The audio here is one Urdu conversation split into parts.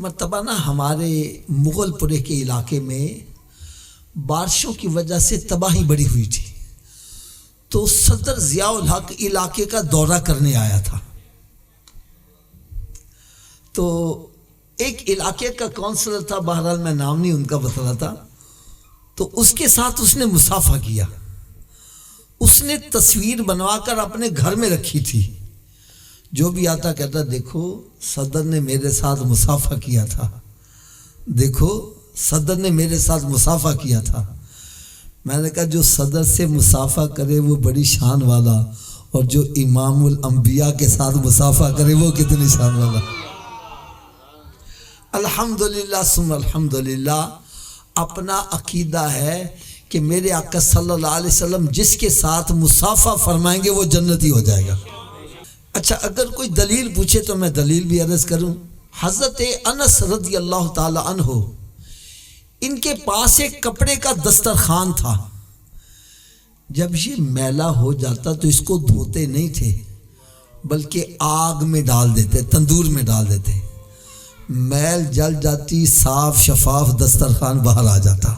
مرتبہ نا ہمارے مغل پورے کے علاقے میں بارشوں کی وجہ سے تباہی بڑی ہوئی تھی، تو صدر ضیاء الحق علاقے کا دورہ کرنے آیا تھا۔ تو ایک علاقے کا کونسلر تھا، بہرحال میں نام نہیں ان کا بتا رہا تھا، تو اس کے ساتھ اس نے مصافحہ کیا۔ اس نے تصویر بنوا کر اپنے گھر میں رکھی تھی۔ جو بھی آتا کہتا دیکھو صدر نے میرے ساتھ مصافحہ کیا تھا، دیکھو صدر نے میرے ساتھ مصافحہ کیا تھا۔ میں نے کہا جو صدر سے مصافحہ کرے وہ بڑی شان والا، اور جو امام الانبیاء کے ساتھ مصافحہ کرے وہ کتنی شان والا۔ الحمدللہ ثم الحمدللہ، اپنا عقیدہ ہے کہ میرے آقا صلی اللہ علیہ وسلم جس کے ساتھ مصافحہ فرمائیں گے وہ جنتی ہو جائے گا۔ اچھا، اگر کوئی دلیل پوچھے تو میں دلیل بھی عرض کروں۔ حضرت انس رضی اللہ تعالی عنہ، ان کے پاس ایک کپڑے کا دسترخوان تھا۔ جب یہ میلا ہو جاتا تو اس کو دھوتے نہیں تھے، بلکہ آگ میں ڈال دیتے، تندور میں ڈال دیتے، میل جل جاتی، صاف شفاف دسترخوان باہر آ جاتا۔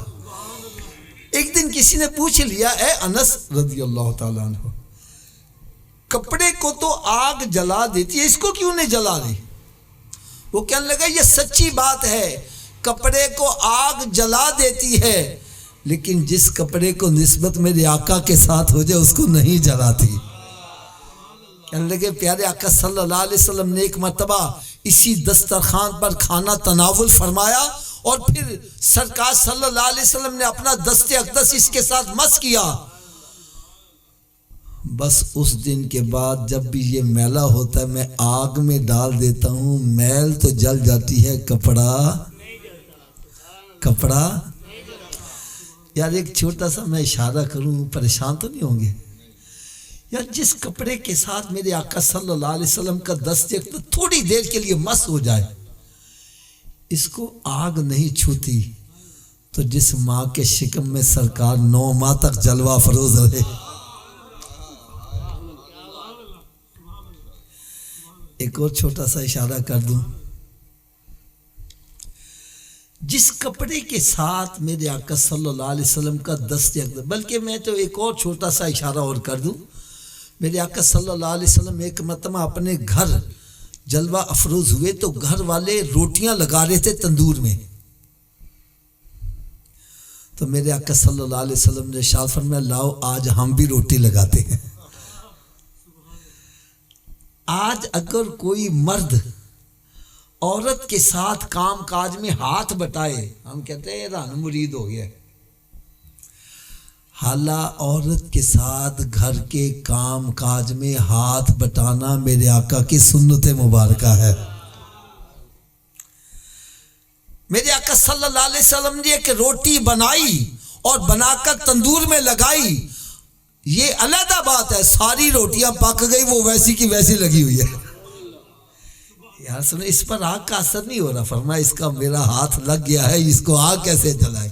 ایک دن کسی نے پوچھ لیا، اے انس رضی اللہ تعالی عنہ، کپڑے کو تو آگ جلا دیتی ہے، اس کو کیوں نہیں جلا رہی؟ وہ کہنے لگا یہ سچی بات ہے، کپڑے کو آگ جلا دیتی ہے، لیکن جس کپڑے کو نسبت میرے آقا کے ساتھ ہو جائے اس کو نہیں جلاتی۔ کہنے لگے پیارے آقا صلی اللہ علیہ وسلم نے ایک مرتبہ اسی دسترخوان پر کھانا تناول فرمایا، اور پھر سرکار صلی اللہ علیہ وسلم نے اپنا دست اقدس اس کے ساتھ مس کیا۔ بس اس دن کے بعد جب بھی یہ میلا ہوتا ہے میں آگ میں ڈال دیتا ہوں، میل تو جل جاتی ہے، کپڑا یار ایک چھوٹا سا میں اشارہ کروں، پریشان تو نہیں ہوں گے یار؟ جس کپڑے کے ساتھ میرے آقا صلی اللہ علیہ وسلم کا دست تھوڑی دیر کے لیے مس ہو جائے، اس کو آگ نہیں چھوتی، تو جس ماں کے شکم میں سرکار 9 ماہ تک جلوہ فروز رہے۔ ایک اور چھوٹا سا اشارہ کر دوں، جس کپڑے کے ساتھ میرے آقا صلی اللہ علیہ وسلم کا دست اقدس، بلکہ میں تو ایک اور چھوٹا سا اشارہ اور کر دوں، میرے آقا صلی اللہ علیہ وسلم ایک مرتبہ اپنے گھر جلوہ افروز ہوئے تو گھر والے روٹیاں لگا رہے تھے تندور میں، تو میرے آقا صلی اللہ علیہ وسلم نے ارشاد فرمایا لاؤ آج ہم بھی روٹی لگاتے ہیں۔ آج اگر کوئی مرد عورت کے ساتھ کام کاج میں ہاتھ بٹائے، ہم کہتے ہیں رہن مرید ہو گیا۔ حالہ عورت کے ساتھ گھر کے کام کاج میں ہاتھ بٹانا میرے آقا کی سنت مبارکہ ہے۔ میرے آقا صلی اللہ علیہ وسلم نے ایک روٹی بنائی اور بنا کر تندور میں لگائی، یہ علیحدہ بات ہے، ساری روٹیاں پک گئی، وہ ویسی کی ویسی لگی ہوئی ہے۔ یار سنو، اس پر آگ کا اثر نہیں ہو رہا، فرمایا اس کا میرا ہاتھ لگ گیا ہے، اس کو آگ کیسے جلائے؟